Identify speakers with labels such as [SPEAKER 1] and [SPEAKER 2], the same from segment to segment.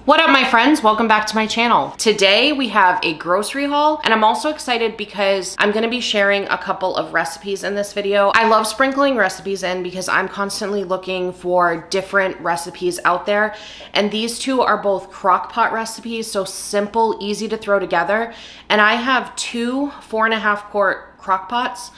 [SPEAKER 1] What up, my friends? Welcome back to my channel. Today we have a grocery haul, and I'm also excited because I'm gonna be sharing a couple of recipes in this video. I love sprinkling recipes in because I'm constantly looking for different recipes out there, and these two are both Crockpot recipes, so simple, easy to throw together. And I have two 4.5 quart Crockpots,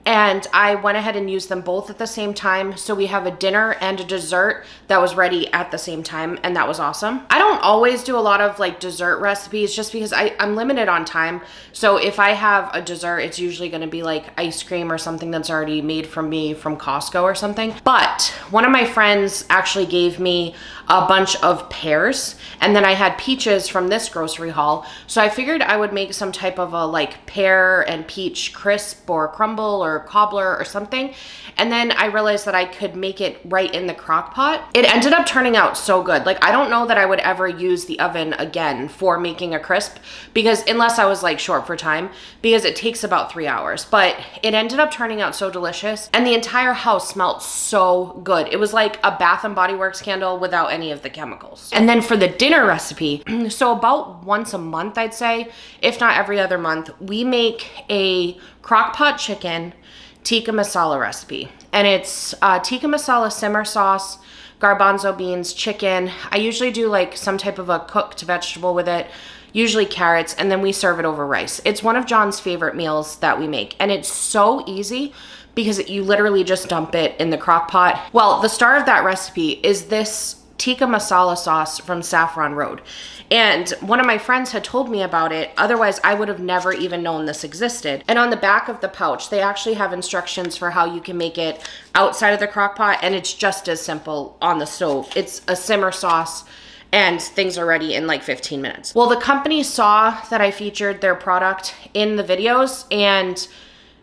[SPEAKER 1] and I went ahead and used them both at the same time. So we have a dinner and a dessert that was ready at the same time, and that was awesome. I don't always do a lot of like dessert recipes just because I'm limited on time. So if I have a dessert, it's usually gonna be like ice cream or something that's already made from me from Costco or something. But one of my friends actually gave me a bunch of pears, and then I had peaches from this grocery haul. So I figured I would make some type of a like pear and peach crisp or crumble or cobbler or something. And then I realized that I could make it right in the crock pot. It ended up turning out so good. Like, I don't know that I would ever use the oven again for making a crisp, because unless I was like short for time, because it takes about 3 hours. But it ended up turning out so delicious, and the entire house smelled so good. It was like a Bath and Body Works candle without any of the chemicals. And then for the dinner recipe, so about once a month, I'd say, if not every other month, we make a crock pot chicken tikka masala recipe. And it's tikka masala simmer sauce, garbanzo beans, chicken. I usually do like some type of a cooked vegetable with it, usually carrots, and then we serve it over rice. It's one of John's favorite meals that we make, and it's so easy because you literally just dump it in the crock pot. Well, the star of that recipe is this tikka masala sauce from Saffron Road. And one of my friends had told me about it. Otherwise, I would have never even known this existed. And on the back of the pouch, they actually have instructions for how you can make it outside of the crock pot, and it's just as simple on the stove. It's a simmer sauce, and things are ready in like 15 minutes. Well, the company saw that I featured their product in the videos, and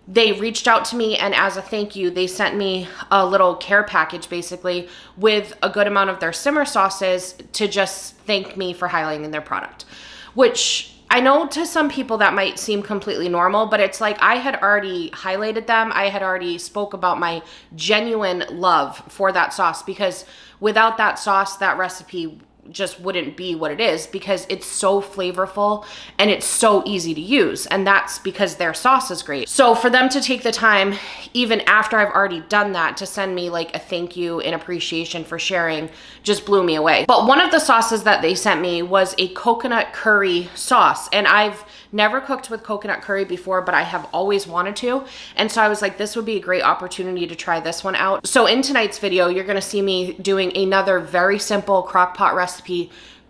[SPEAKER 1] they reached out to me, and as a thank you, they sent me a little care package basically with a good amount of their simmer sauces to just thank me for highlighting their product, which I know to some people that might seem completely normal, but it's like I had already highlighted them. I had already spoke about my genuine love for that sauce, because without that sauce, that recipe just wouldn't be what it is, because it's so flavorful and it's so easy to use, and that's because their sauce is great. So for them to take the time, even after I've already done that, to send me like a thank you in appreciation for sharing just blew me away. But one of the sauces that they sent me was a coconut curry sauce, and I've never cooked with coconut curry before, but I have always wanted to. And so I was like, this would be a great opportunity to try this one out. So in tonight's video, you're gonna see me doing another very simple crock pot recipe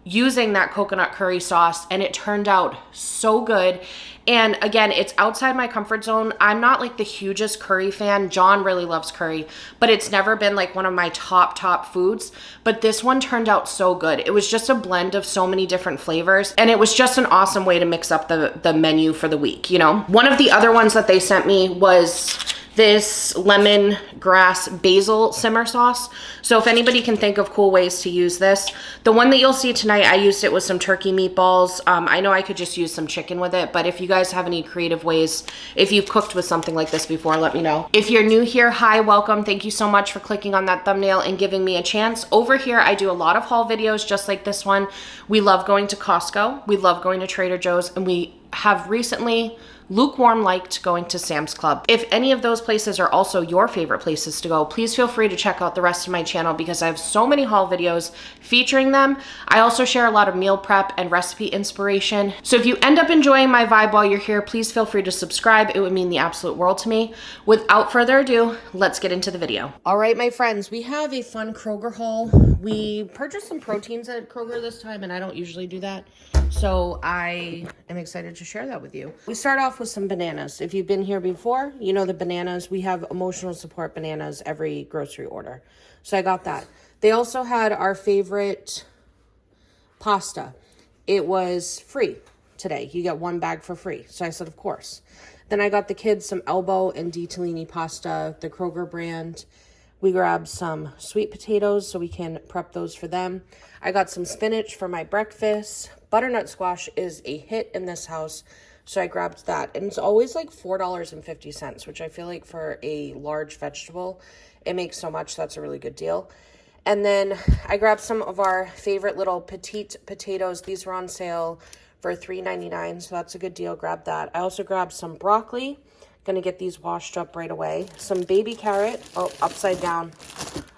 [SPEAKER 1] using that coconut curry sauce, and it turned out so good. And again, it's outside my comfort zone. I'm not like the hugest curry fan. John really loves curry, but it's never been like one of my top foods. But this one turned out so good. It was just a blend of so many different flavors, and it was just an awesome way to mix up the menu for the week, you know? One of the other ones that they sent me was this lemongrass basil simmer sauce. So if anybody can think of cool ways to use this, the one that you'll see tonight, I used it with some turkey meatballs. I know I could just use some chicken with it, but if you guys have any creative ways, if you've cooked with something like this before, let me know. If you're new here, hi, welcome. Thank you so much for clicking on that thumbnail and giving me a chance. Over here, I do a lot of haul videos just like this one. We love going to Costco. We love going to Trader Joe's, and we have recently lukewarm liked going to Sam's Club. If any of those places are also your favorite places to go, please feel free to check out the rest of my channel, because I have so many haul videos featuring them. I also share a lot of meal prep and recipe inspiration. So if you end up enjoying my vibe while you're here, please feel free to subscribe. It would mean the absolute world to me. Without further ado, let's get into the video. All right, my friends, we have a fun Kroger haul. We purchased some proteins at Kroger this time, and I don't usually do that, so I am excited to share that with you. We start off with some bananas. If you've been here before, you know the bananas. We have emotional support bananas every grocery order. So I got that. They also had our favorite pasta. It was free today. You get one bag for free. So I said, of course. Then I got the kids some elbow and ditalini pasta, the Kroger brand. We grabbed some sweet potatoes so we can prep those for them. I got some spinach for my breakfast. Butternut squash is a hit in this house, so I grabbed that. And it's always like $4.50, which I feel like for a large vegetable, it makes so much. That's a really good deal. And then I grabbed some of our favorite little petite potatoes. These were on sale for $3.99, so that's a good deal. Grab that. I also grabbed some broccoli. Gonna get these washed up right away. Some baby carrot. Oh, upside down.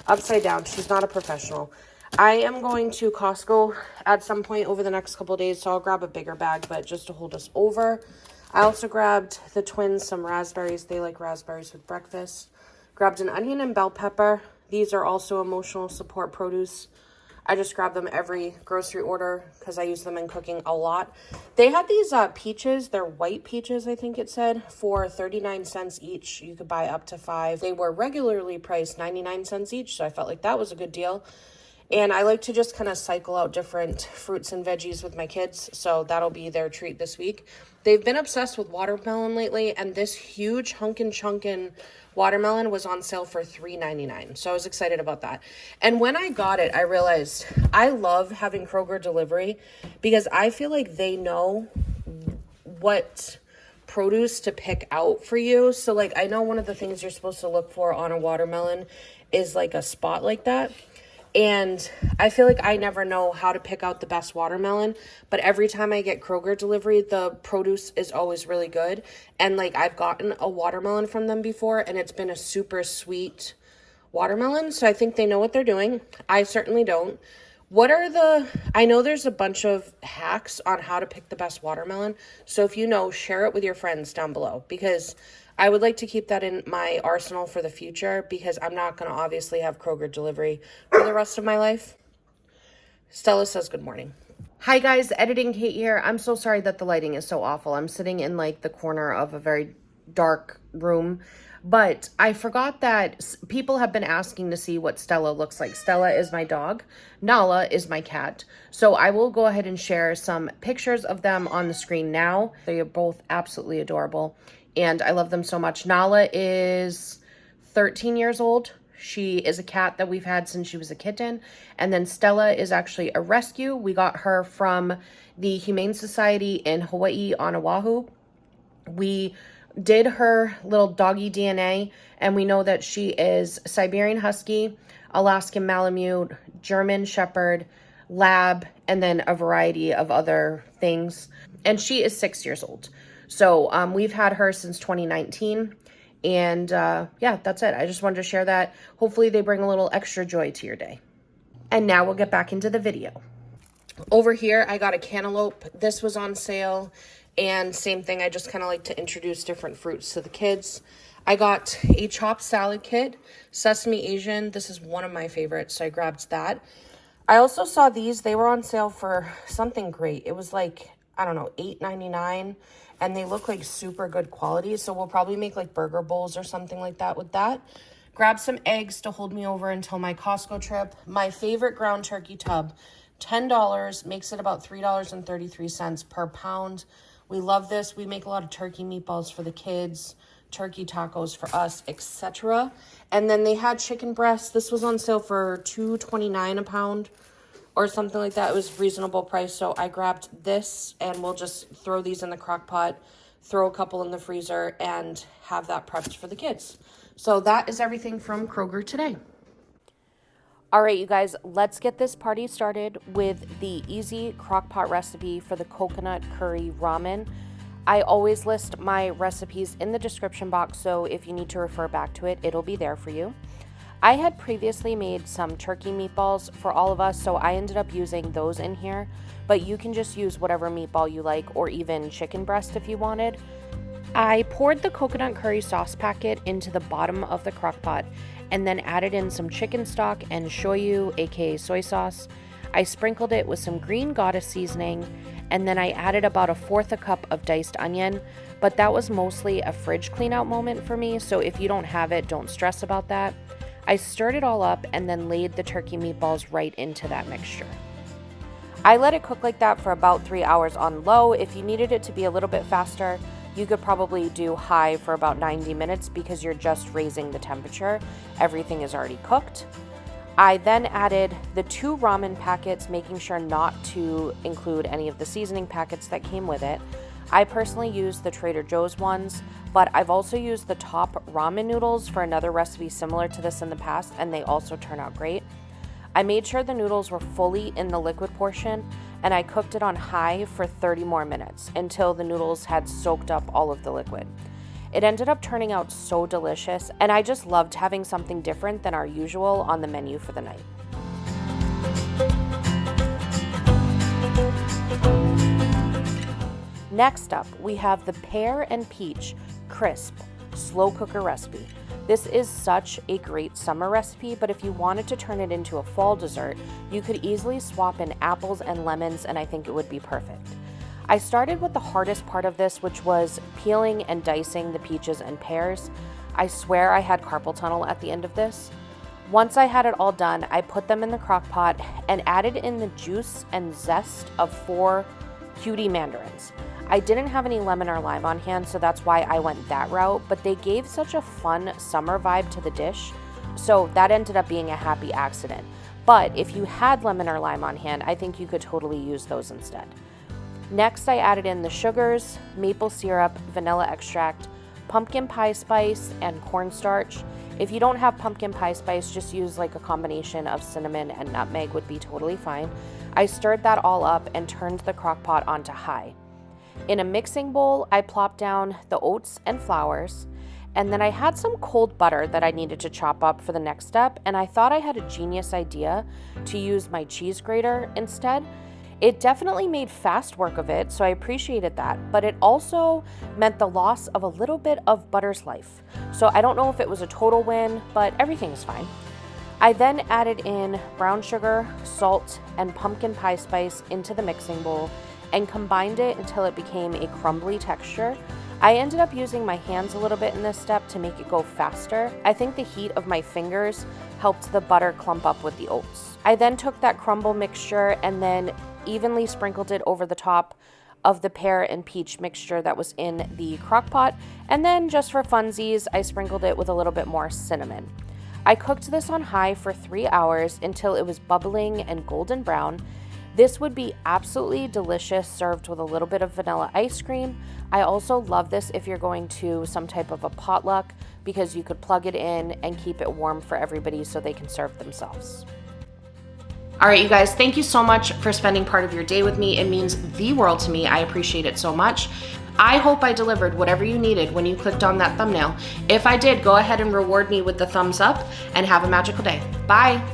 [SPEAKER 1] Upside down. She's not a professional. I am going to Costco at some point over the next couple of days, so I'll grab a bigger bag, but just to hold us over. I also grabbed the twins some raspberries. They like raspberries with breakfast. Grabbed an onion and bell pepper. These are also emotional support produce. I just grab them every grocery order because I use them in cooking a lot. They had these peaches. They're white peaches, I think it said, for 39 cents each. You could buy up to 5. They were regularly priced 99 cents each, so I felt like that was a good deal. And I like to just kind of cycle out different fruits and veggies with my kids, so that'll be their treat this week. They've been obsessed with watermelon lately, and this huge hunkin' chunkin' watermelon was on sale for $3.99, so I was excited about that. And when I got it, I realized I love having Kroger delivery because I feel like they know what produce to pick out for you. So, like, I know one of the things you're supposed to look for on a watermelon is, like, a spot like that. And I feel like I never know how to pick out the best watermelon, but every time I get Kroger delivery, the produce is always really good. And like I've gotten a watermelon from them before and it's been a super sweet watermelon. So I think they know what they're doing. I certainly don't. I know there's a bunch of hacks on how to pick the best watermelon. So if you know, share it with your friends down below because I would like to keep that in my arsenal for the future because I'm not going to obviously have Kroger delivery for the rest of my life. Stella says good morning. Hi guys, Editing Kate here. I'm so sorry that the lighting is so awful. I'm sitting in like the corner of a very dark room, but I forgot that people have been asking to see what Stella looks like. Stella is my dog. Nala is my cat. So I will go ahead and share some pictures of them on the screen now. They are both absolutely adorable. And I love them so much. Nala is 13 years old. She is a cat that we've had since she was a kitten. And then Stella is actually a rescue. We got her from the Humane Society in Hawaii on Oahu. We did her little doggy DNA, and we know that she is Siberian Husky, Alaskan Malamute, German Shepherd, Lab, and then a variety of other things. And she is 6 years old. So we've had her since 2019, and yeah, that's it. I just wanted to share that. Hopefully they bring a little extra joy to your day. And now we'll get back into the video. Over here, I got a cantaloupe. This was on sale, and same thing. I just kind of like to introduce different fruits to the kids. I got a chopped salad kit, Sesame Asian. This is one of my favorites, so I grabbed that. I also saw these. They were on sale for something great. It was like, I don't know, $8.99. And they look like super good quality. So we'll probably make like burger bowls or something like that with that. Grab some eggs to hold me over until my Costco trip. My favorite ground turkey tub, $10, makes it about $3.33 per pound. We love this. We make a lot of turkey meatballs for the kids, turkey tacos for us, etc. And then they had chicken breasts. This was on sale for $2.29 a pound. Or something like that. It was reasonable price, so I grabbed this, and we'll just throw these in the crock pot, throw a couple in the freezer, and have that prepped for the kids. So that is everything from Kroger today. All right, you guys, let's get this party started with the easy crock pot recipe for the coconut curry ramen. I always list my recipes in the description box, so if you need to refer back to it, it'll be there for you. I had previously made some turkey meatballs for all of us, so I ended up using those in here, but you can just use whatever meatball you like, or even chicken breast if you wanted. I poured the coconut curry sauce packet into the bottom of the crock pot and then added in some chicken stock and shoyu, aka soy sauce. I sprinkled it with some green goddess seasoning, and then I added about 1/4 cup of diced onion, but that was mostly a fridge clean out moment for me, so if you don't have it, don't stress about that. I stirred it all up and then laid the turkey meatballs right into that mixture. I let it cook like that for about 3 hours on low. If you needed it to be a little bit faster, you could probably do high for about 90 minutes because you're just raising the temperature. Everything is already cooked. I then added the 2 ramen packets, making sure not to include any of the seasoning packets that came with it. I personally use the Trader Joe's ones, but I've also used the top ramen noodles for another recipe similar to this in the past, and they also turn out great. I made sure the noodles were fully in the liquid portion, and I cooked it on high for 30 more minutes until the noodles had soaked up all of the liquid. It ended up turning out so delicious, and I just loved having something different than our usual on the menu for the night. Next up, we have the pear and peach crisp slow cooker recipe. This is such a great summer recipe, but if you wanted to turn it into a fall dessert, you could easily swap in apples and lemons, and I think it would be perfect. I started with the hardest part of this, which was peeling and dicing the peaches and pears. I swear I had carpal tunnel at the end of this. Once I had it all done, I put them in the crock pot and added in the juice and zest of 4 cutie mandarins. I didn't have any lemon or lime on hand, so that's why I went that route, but they gave such a fun summer vibe to the dish, so that ended up being a happy accident. But if you had lemon or lime on hand, I think you could totally use those instead. Next, I added in the sugars, maple syrup, vanilla extract, pumpkin pie spice, and cornstarch. If you don't have pumpkin pie spice, just use like a combination of cinnamon and nutmeg would be totally fine. I stirred that all up and turned the crock pot onto high. In a mixing bowl, I plopped down the oats and flours, and then I had some cold butter that I needed to chop up for the next step, and I thought I had a genius idea to use my cheese grater instead. It definitely made fast work of it, so I appreciated that, but it also meant the loss of a little bit of butter's life. So I don't know if it was a total win, but everything is fine. I then added in brown sugar, salt, and pumpkin pie spice into the mixing bowl and combined it until it became a crumbly texture. I ended up using my hands a little bit in this step to make it go faster. I think the heat of my fingers helped the butter clump up with the oats. I then took that crumble mixture and then evenly sprinkled it over the top of the pear and peach mixture that was in the crock pot, and then just for funsies, I sprinkled it with a little bit more cinnamon. I cooked this on high for 3 hours until it was bubbling and golden brown. This would be absolutely delicious served with a little bit of vanilla ice cream. I also love this if you're going to some type of a potluck because you could plug it in and keep it warm for everybody so they can serve themselves. All right, you guys, thank you so much for spending part of your day with me. It means the world to me. I appreciate it so much. I hope I delivered whatever you needed when you clicked on that thumbnail. If I did, go ahead and reward me with the thumbs up and have a magical day. Bye.